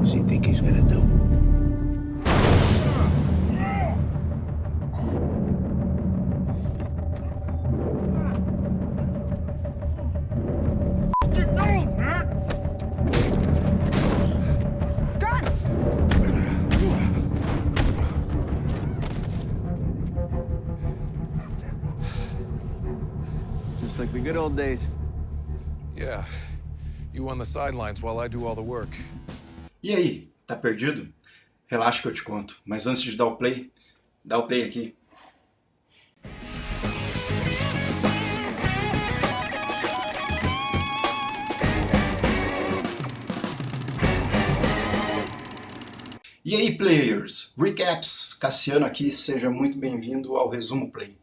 What's he think he's gonna do? Just like the good old days. Yeah. You on the sidelines while I do all the work. E aí, tá perdido? Relaxa que eu te conto. Mas antes de dar o play, dá o play aqui. E aí, players? Recaps, Cassiano aqui, seja muito bem-vindo ao Resumo Play.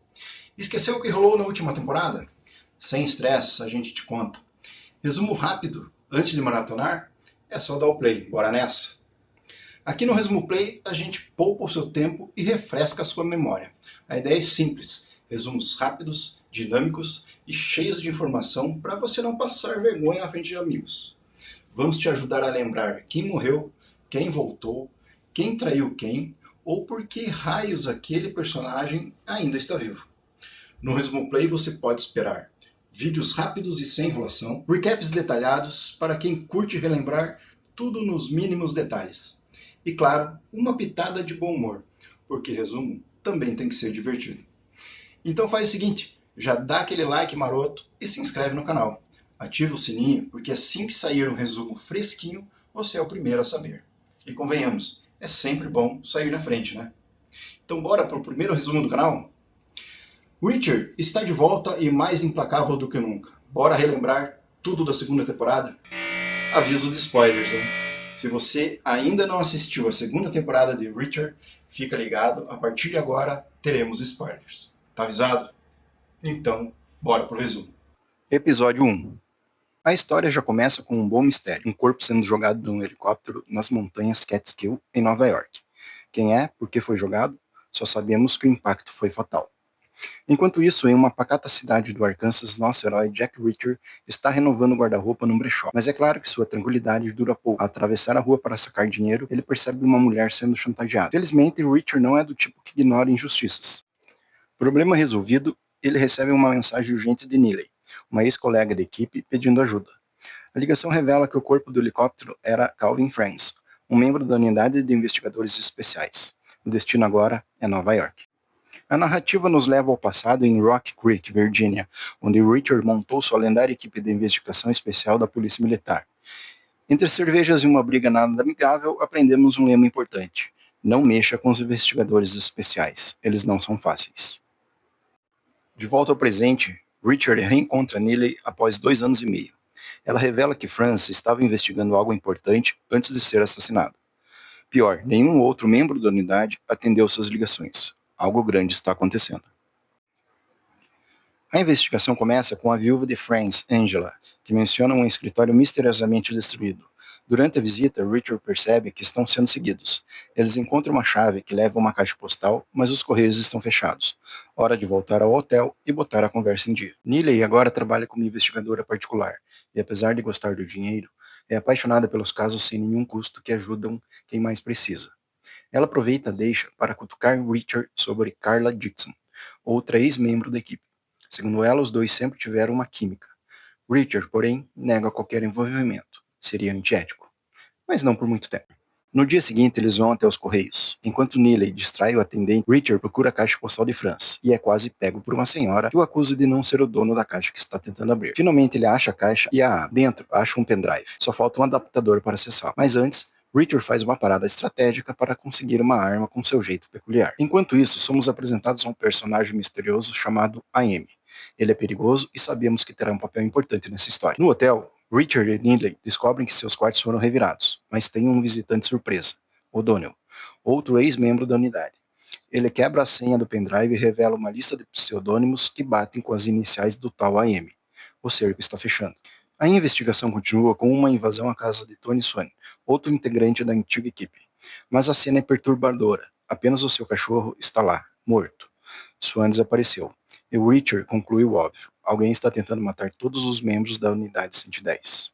Esqueceu o que rolou na última temporada? Sem estresse, a gente te conta. Resumo rápido, antes de maratonar? É só dar o play, bora nessa! Aqui no Resumo Play, a gente poupa o seu tempo e refresca a sua memória. A ideia é simples, resumos rápidos, dinâmicos e cheios de informação para você não passar vergonha na frente de amigos. Vamos te ajudar a lembrar quem morreu, quem voltou, quem traiu quem, ou por que raios aquele personagem ainda está vivo. No Resumo Play você pode esperar vídeos rápidos e sem enrolação, recaps detalhados para quem curte relembrar tudo nos mínimos detalhes. E claro, uma pitada de bom humor, porque resumo também tem que ser divertido. Então faz o seguinte, já dá aquele like maroto e se inscreve no canal. Ativa o sininho, porque assim que sair um resumo fresquinho, você é o primeiro a saber. E convenhamos, é sempre bom sair na frente, né? Então bora para o primeiro resumo do canal? Reacher está de volta e mais implacável do que nunca. Bora relembrar tudo da segunda temporada? Aviso de spoilers, hein? Se você ainda não assistiu a segunda temporada de Reacher, fica ligado, a partir de agora teremos spoilers. Tá avisado? Então, bora pro resumo. Episódio 1. A história já começa com um bom mistério, um corpo sendo jogado de um helicóptero nas montanhas Catskill, em Nova York. Quem é? Por que foi jogado? Só sabemos que o impacto foi fatal. Enquanto isso, em uma pacata cidade do Arkansas, nosso herói Jack Reacher está renovando o guarda-roupa num brechó. Mas é claro que sua tranquilidade dura pouco. Ao atravessar a rua para sacar dinheiro, ele percebe uma mulher sendo chantageada. Felizmente, Reacher não é do tipo que ignora injustiças. Problema resolvido, ele recebe uma mensagem urgente de Neely, uma ex-colega da equipe, pedindo ajuda. A ligação revela que o corpo do helicóptero era Calvin Franz, um membro da unidade de investigadores especiais. O destino agora é Nova York. A narrativa nos leva ao passado em Rock Creek, Virgínia, onde Reacher montou sua lendária equipe de investigação especial da Polícia Militar. Entre cervejas e uma briga nada amigável, aprendemos um lema importante: não mexa com os investigadores especiais, eles não são fáceis. De volta ao presente, Reacher reencontra Neely após 2 anos e meio. Ela revela que Franz estava investigando algo importante antes de ser assassinado. Pior, nenhum outro membro da unidade atendeu suas ligações. Algo grande está acontecendo. A investigação começa com a viúva de Franz, Angela, que menciona um escritório misteriosamente destruído. Durante a visita, Richard percebe que estão sendo seguidos. Eles encontram uma chave que leva a uma caixa postal, mas os correios estão fechados. Hora de voltar ao hotel e botar a conversa em dia. Neely agora trabalha como investigadora particular, e apesar de gostar do dinheiro, é apaixonada pelos casos sem nenhum custo que ajudam quem mais precisa. Ela aproveita a deixa para cutucar Richard sobre Carla Dixon, outra ex-membro da equipe. Segundo ela, os dois sempre tiveram uma química. Richard, porém, nega qualquer envolvimento. Seria antiético. Mas não por muito tempo. No dia seguinte, eles vão até os correios. Enquanto Neely distrai o atendente, Richard procura a caixa postal de Franz e é quase pego por uma senhora que o acusa de não ser o dono da caixa que está tentando abrir. Finalmente, ele acha a caixa e a abre. Dentro, acha um pendrive. Só falta um adaptador para acessar. Mas antes, Richard faz uma parada estratégica para conseguir uma arma com seu jeito peculiar. Enquanto isso, somos apresentados a um personagem misterioso chamado AM. Ele é perigoso e sabemos que terá um papel importante nessa história. No hotel, Richard e Neely descobrem que seus quartos foram revirados, mas tem um visitante surpresa, O'Donnell, outro ex-membro da unidade. Ele quebra a senha do pendrive e revela uma lista de pseudônimos que batem com as iniciais do tal AM. O cerco está fechando. A investigação continua com uma invasão à casa de Tony Swan, outro integrante da antiga equipe. Mas a cena é perturbadora. Apenas o seu cachorro está lá, morto. Swan desapareceu. E Richard conclui o óbvio. Alguém está tentando matar todos os membros da unidade 110.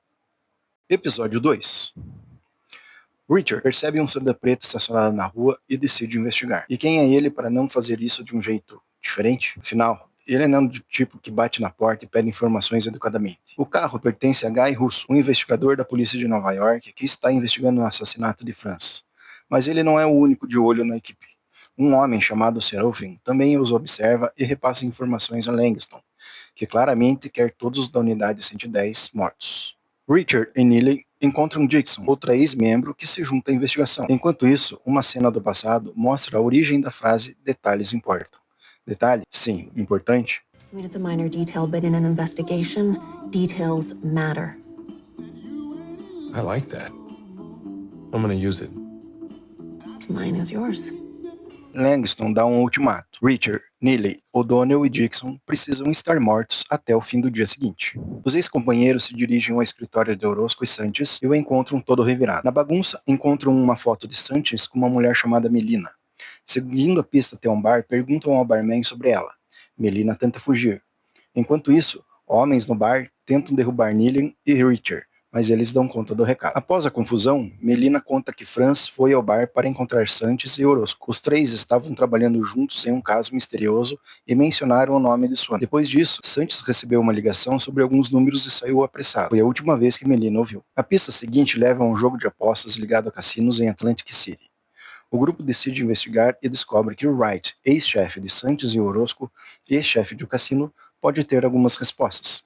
Episódio 2. Richard percebe um sedã preto estacionado na rua e decide investigar. E quem é ele para não fazer isso de um jeito diferente? Afinal, ele não é do tipo que bate na porta e pede informações educadamente. O carro pertence a Guy Russo, um investigador da polícia de Nova York que está investigando o assassinato de Franz. Mas ele não é o único de olho na equipe. Um homem chamado Serafin também os observa e repassa informações a Langston, que claramente quer todos da unidade 110 mortos. Richard e Neely encontram Dixon, outra ex-membro que se junta à investigação. Enquanto isso, uma cena do passado mostra a origem da frase "detalhes importam". Detalhe? Sim, importante. I mean, it's a minor detail, but in an investigation, details matter. I like that. I'm gonna use it. Mine is yours. Langston dá um ultimato. Richard, Neely, O'Donnell e Dixon precisam estar mortos até o fim do dia seguinte. Os ex-companheiros se dirigem ao escritório de Orozco e Sanches e o encontram todo revirado. Na bagunça, encontram uma foto de Sanches com uma mulher chamada Melina. Seguindo a pista até um bar, perguntam ao barman sobre ela. Melina tenta fugir. Enquanto isso, homens no bar tentam derrubar Neely e Richard, mas eles dão conta do recado. Após a confusão, Melina conta que Franz foi ao bar para encontrar Sanches e Orozco. Os três estavam trabalhando juntos em um caso misterioso e mencionaram o nome de Swan. Depois disso, Sanches recebeu uma ligação sobre alguns números e saiu apressado. Foi a última vez que Melina ouviu. A pista seguinte leva a um jogo de apostas ligado a cassinos em Atlantic City. O grupo decide investigar e descobre que o Wright, ex-chefe de Sanches e Orozco, ex-chefe de um cassino, pode ter algumas respostas.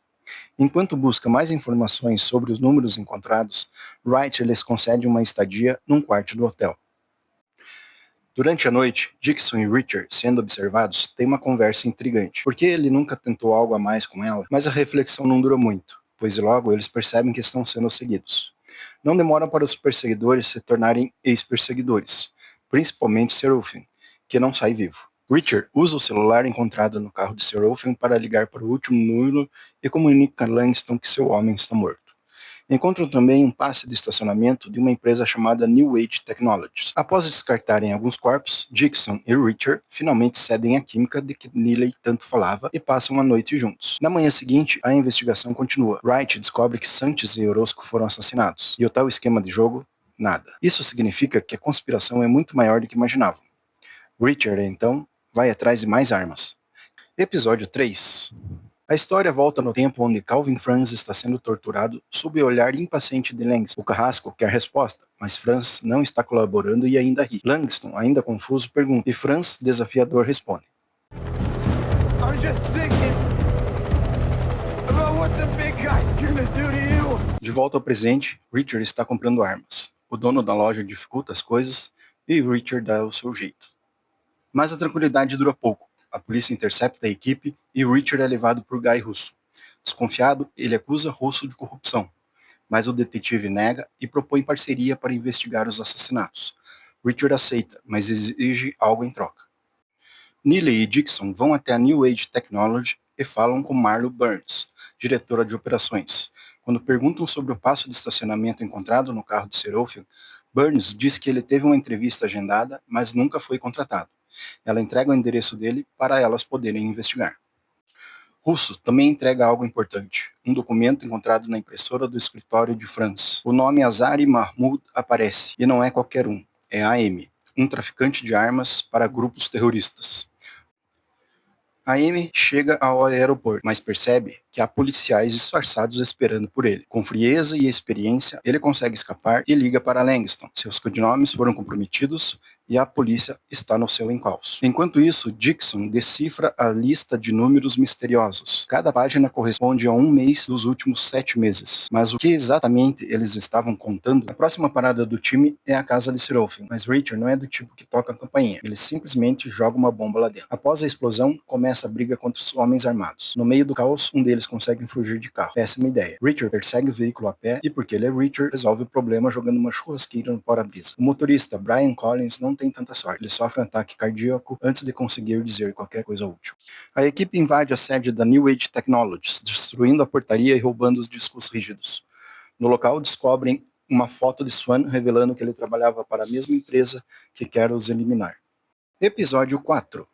Enquanto busca mais informações sobre os números encontrados, Wright lhes concede uma estadia num quarto do hotel. Durante a noite, Dixon e Richard, sendo observados, têm uma conversa intrigante, porque ele nunca tentou algo a mais com ela, mas a reflexão não dura muito, pois logo eles percebem que estão sendo seguidos. Não demora para os perseguidores se tornarem ex-perseguidores, principalmente Serafin, que não sai vivo. Richard usa o celular encontrado no carro de Serafin para ligar para o último número e comunica a Langston que seu homem está morto. Encontram também um passe de estacionamento de uma empresa chamada New Age Technologies. Após descartarem alguns corpos, Dixon e Richard finalmente cedem à química de que Neely tanto falava e passam a noite juntos. Na manhã seguinte, a investigação continua. Wright descobre que Sanches e Orozco foram assassinados. E o tal esquema de jogo? Nada. Isso significa que a conspiração é muito maior do que imaginavam. Richard, então, vai atrás de mais armas. Episódio 3. A história volta no tempo onde Calvin Franz está sendo torturado sob o olhar impaciente de Langston. O carrasco quer resposta, mas Franz não está colaborando e ainda ri. Langston, ainda confuso, pergunta, e Franz, desafiador, responde. I'm just thinking about what the big guy's gonna do to you. De volta ao presente, Richard está comprando armas. O dono da loja dificulta as coisas e Richard dá o seu jeito. Mas a tranquilidade dura pouco. A polícia intercepta a equipe e Richard é levado por Guy Russo. Desconfiado, ele acusa Russo de corrupção, mas o detetive nega e propõe parceria para investigar os assassinatos. Richard aceita, mas exige algo em troca. Neely e Dixon vão até a New Age Technology e falam com Marlo Burns, diretora de operações. Quando perguntam sobre o passo de estacionamento encontrado no carro de Serafin, Burns diz que ele teve uma entrevista agendada, mas nunca foi contratado. Ela entrega o endereço dele para elas poderem investigar. Russo também entrega algo importante, um documento encontrado na impressora do escritório de Franz. O nome Azari Mahmoud aparece, e não é qualquer um, é AM, um traficante de armas para grupos terroristas. AM chega ao aeroporto, mas percebe que há policiais disfarçados esperando por ele. Com frieza e experiência, ele consegue escapar e liga para Langston. Seus codinomes foram comprometidos e a polícia está no seu encalço. Enquanto isso, Dixon decifra a lista de números misteriosos. Cada página corresponde a um mês dos últimos 7 meses. Mas o que exatamente eles estavam contando? A próxima parada do time é a casa de Serafin, mas Richard não é do tipo que toca a campainha. Ele simplesmente joga uma bomba lá dentro. Após a explosão, começa a briga contra os homens armados. No meio do caos, um deles consegue fugir de carro. Péssima ideia. Richard persegue o veículo a pé e, porque ele é Richard, resolve o problema jogando uma churrasqueira no para-brisa. O motorista, Brian Collins, não tem tanta sorte. Ele sofre um ataque cardíaco antes de conseguir dizer qualquer coisa útil. A equipe invade a sede da New Age Technologies, destruindo a portaria e roubando os discos rígidos. No local, descobrem uma foto de Swan revelando que ele trabalhava para a mesma empresa que quer os eliminar. Episódio 4.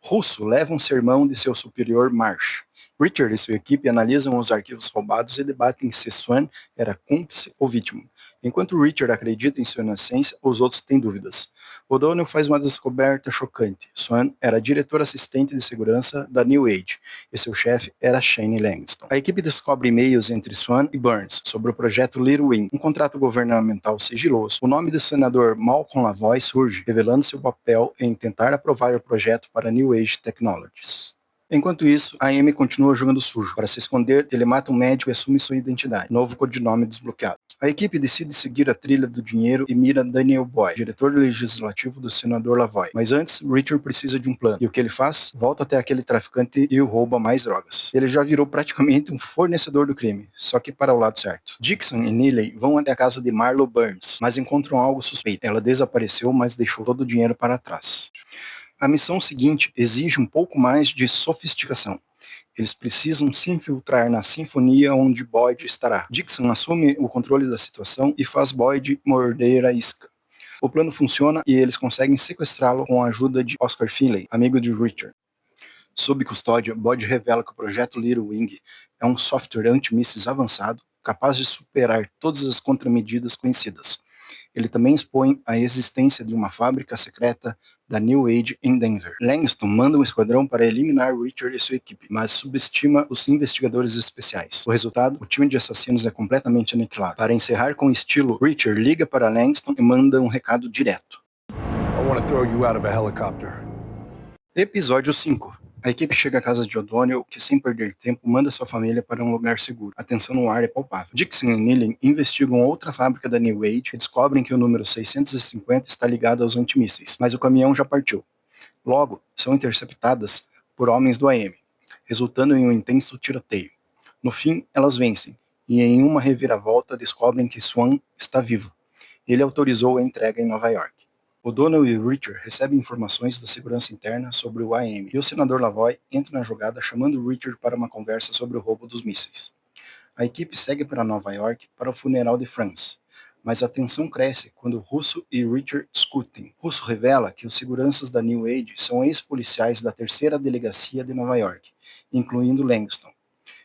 Russo leva um sermão de seu superior Marsh Richard e sua equipe analisam os arquivos roubados e debatem se Swan era cúmplice ou vítima. Enquanto Richard acredita em sua inocência, os outros têm dúvidas. O'Donnell faz uma descoberta chocante. Swan era diretor assistente de segurança da New Age, e seu chefe era Shane Langston. A equipe descobre e-mails entre Swan e Burns sobre o projeto Little Wing, um contrato governamental sigiloso. O nome do senador Malcolm Lavoie surge, revelando seu papel em tentar aprovar o projeto para New Age Technologies. Enquanto isso, a Amy continua jogando sujo. Para se esconder, ele mata um médico e assume sua identidade. Novo codinome desbloqueado. A equipe decide seguir a trilha do dinheiro e mira Daniel Boyd, diretor legislativo do senador Lavoie. Mas antes, Richard precisa de um plano. E o que ele faz? Volta até aquele traficante e o rouba mais drogas. Ele já virou praticamente um fornecedor do crime, só que para o lado certo. Dixon e Neely vão até a casa de Marlo Burns, mas encontram algo suspeito. Ela desapareceu, mas deixou todo o dinheiro para trás. A missão seguinte exige um pouco mais de sofisticação. Eles precisam se infiltrar na sinfonia onde Boyd estará. Dixon assume o controle da situação e faz Boyd morder a isca. O plano funciona e eles conseguem sequestrá-lo com a ajuda de Oscar Finlay, amigo de Richard. Sob custódia, Boyd revela que o projeto Little Wing é um software antimísseis avançado, capaz de superar todas as contramedidas conhecidas. Ele também expõe a existência de uma fábrica secreta da New Age em Denver. Langston manda um esquadrão para eliminar Richard e sua equipe, mas subestima os investigadores especiais. O resultado, o time de assassinos é completamente aniquilado. Para encerrar com estilo, Richard liga para Langston e manda um recado direto. I want to throw you out of a helicopter. Episódio 5. A equipe chega à casa de O'Donnell, que sem perder tempo manda sua família para um lugar seguro. A tensão no ar é palpável. Dixon e Neely investigam outra fábrica da New Age e descobrem que o número 650 está ligado aos antimísseis, mas o caminhão já partiu. Logo, são interceptadas por homens do AM, resultando em um intenso tiroteio. No fim, elas vencem, e em uma reviravolta descobrem que Swan está vivo. Ele autorizou a entrega em Nova York. O'Donnell e Richard recebem informações da segurança interna sobre o AM, e o senador Lavoie entra na jogada chamando Richard para uma conversa sobre o roubo dos mísseis. A equipe segue para Nova York para o funeral de Franz, mas a tensão cresce quando Russo e Richard discutem. Russo revela que os seguranças da New Age são ex-policiais da terceira delegacia de Nova York, incluindo Langston,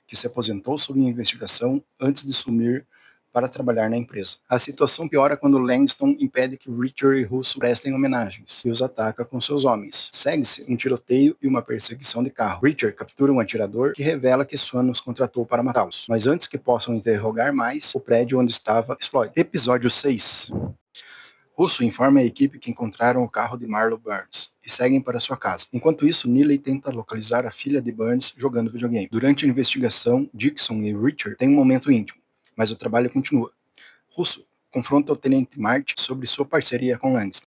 que se aposentou sob investigação antes de sumir para trabalhar na empresa. A situação piora quando Langston impede que Richard e Russo prestem homenagens e os ataca com seus homens. Segue-se um tiroteio e uma perseguição de carro. Richard captura um atirador que revela que Swan os contratou para matá-los. Mas antes que possam interrogar mais, o prédio onde estava explode. Episódio 6. Russo informa a equipe que encontraram o carro de Marlo Burns e seguem para sua casa. Enquanto isso, Neely tenta localizar a filha de Burns jogando videogame. Durante a investigação, Dixon e Richard têm um momento íntimo, mas o trabalho continua. Russo confronta o Tenente Marty sobre sua parceria com Langston.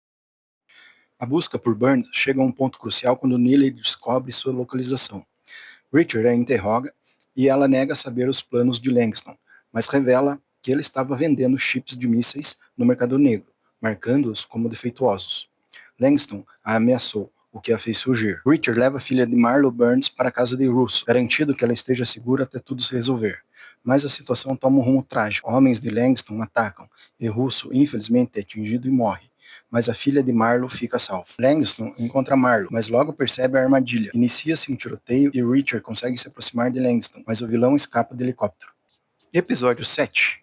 A busca por Burns chega a um ponto crucial quando Neely descobre sua localização. Richard a interroga e ela nega saber os planos de Langston, mas revela que ele estava vendendo chips de mísseis no mercado negro, marcando-os como defeituosos. Langston a ameaçou, o que a fez fugir. Richard leva a filha de Marlo Burns para a casa de Russo, garantido que ela esteja segura até tudo se resolver. Mas a situação toma um rumo trágico. Homens de Langston atacam, e Russo, infelizmente, é atingido e morre. Mas a filha de Marlo fica salva. Langston encontra Marlo, mas logo percebe a armadilha. Inicia-se um tiroteio e Richard consegue se aproximar de Langston, mas o vilão escapa do helicóptero. Episódio 7.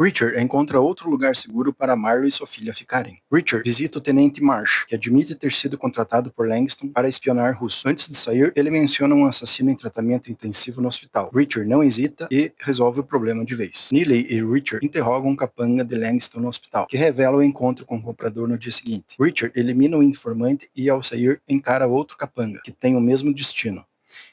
Richard encontra outro lugar seguro para Marlo e sua filha ficarem. Richard visita o Tenente Marsh, que admite ter sido contratado por Langston para espionar Russo. Antes de sair, ele menciona um assassino em tratamento intensivo no hospital. Richard não hesita e resolve o problema de vez. Neely e Richard interrogam um capanga de Langston no hospital, que revela o encontro com o comprador no dia seguinte. Richard elimina o informante e, ao sair, encara outro capanga, que tem o mesmo destino.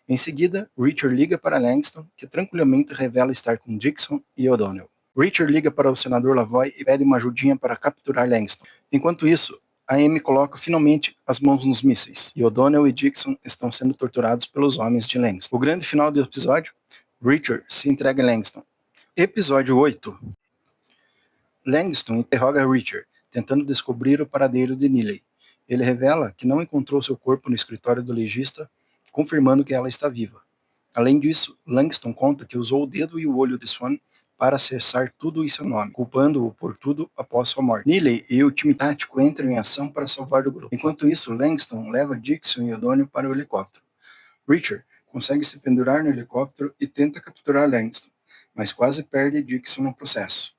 Em seguida, Richard liga para Langston, que tranquilamente revela estar com Dixon e O'Donnell. Richard liga para o senador Lavoie e pede uma ajudinha para capturar Langston. Enquanto isso, a Amy coloca finalmente as mãos nos mísseis, e O'Donnell e Dixon estão sendo torturados pelos homens de Langston. O grande final do episódio, Richard se entrega a Langston. Episódio 8. Langston interroga Richard, tentando descobrir o paradeiro de Neely. Ele revela que não encontrou seu corpo no escritório do legista, confirmando que ela está viva. Além disso, Langston conta que usou o dedo e o olho de Swan para acessar tudo em seu nome, culpando-o por tudo após sua morte. Neely e o time tático entram em ação para salvar o grupo. Enquanto isso, Langston leva Dixon e O'Donnell para o helicóptero. Richard consegue se pendurar no helicóptero e tenta capturar Langston, mas quase perde Dixon no processo.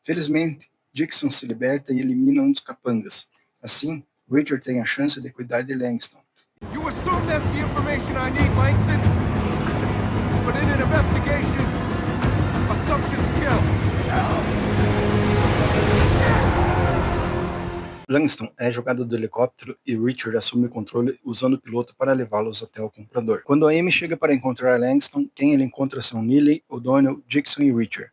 Felizmente, Dixon se liberta e elimina um dos capangas. Assim, Richard tem a chance de cuidar de Langston. You assume that's the information I need, Langston. But in an investigation, assumptions kill. Langston é jogado do helicóptero e Richard assume o controle usando o piloto para levá-los até o comprador. Quando a Amy chega para encontrar Langston, quem ele encontra são Neely, O'Donnell, Dixon e Richard.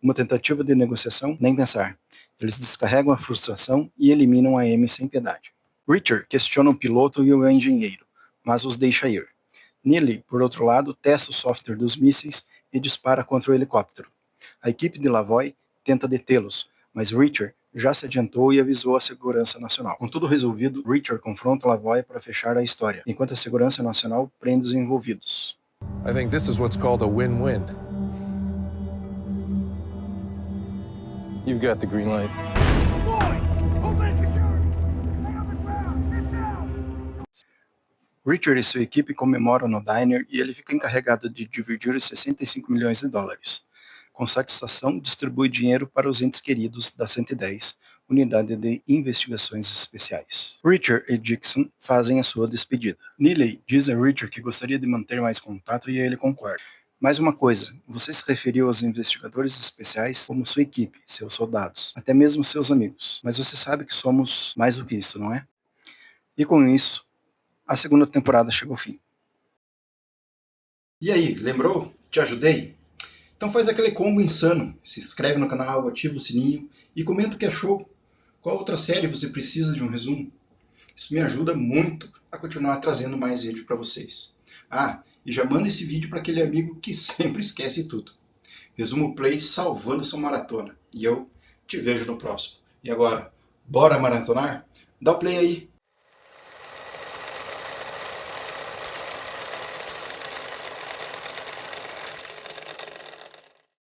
Uma tentativa de negociação? Nem pensar. Eles descarregam a frustração e eliminam a Amy sem piedade. Richard questiona o piloto e o engenheiro, mas os deixa ir. Neely, por outro lado, testa o software dos mísseis e dispara contra o helicóptero. A equipe de Lavoy tenta detê-los, mas Richard já se adiantou e avisou a Segurança Nacional. Com tudo resolvido, Richard confronta Lavoy para fechar a história, enquanto a Segurança Nacional prende os envolvidos. I think this is what's called a win-win. You've got the green light. Richard e sua equipe comemoram no diner e ele fica encarregado de dividir os 65 milhões de dólares. Com satisfação, distribui dinheiro para os entes queridos da 110, Unidade de Investigações Especiais. Richard e Dixon fazem a sua despedida. Neely diz a Richard que gostaria de manter mais contato e ele concorda. Mais uma coisa, você se referiu aos investigadores especiais como sua equipe, seus soldados, até mesmo seus amigos. Mas você sabe que somos mais do que isso, não é? E com isso, a segunda temporada chegou ao fim. E aí, lembrou? Te ajudei? Então faz aquele combo insano, se inscreve no canal, ativa o sininho e comenta o que achou. Qual outra série você precisa de um resumo? Isso me ajuda muito a continuar trazendo mais vídeo para vocês. Ah, e já manda esse vídeo para aquele amigo que sempre esquece tudo. Resumo Play salvando sua maratona. E eu te vejo no próximo. E agora, bora maratonar? Dá o play aí!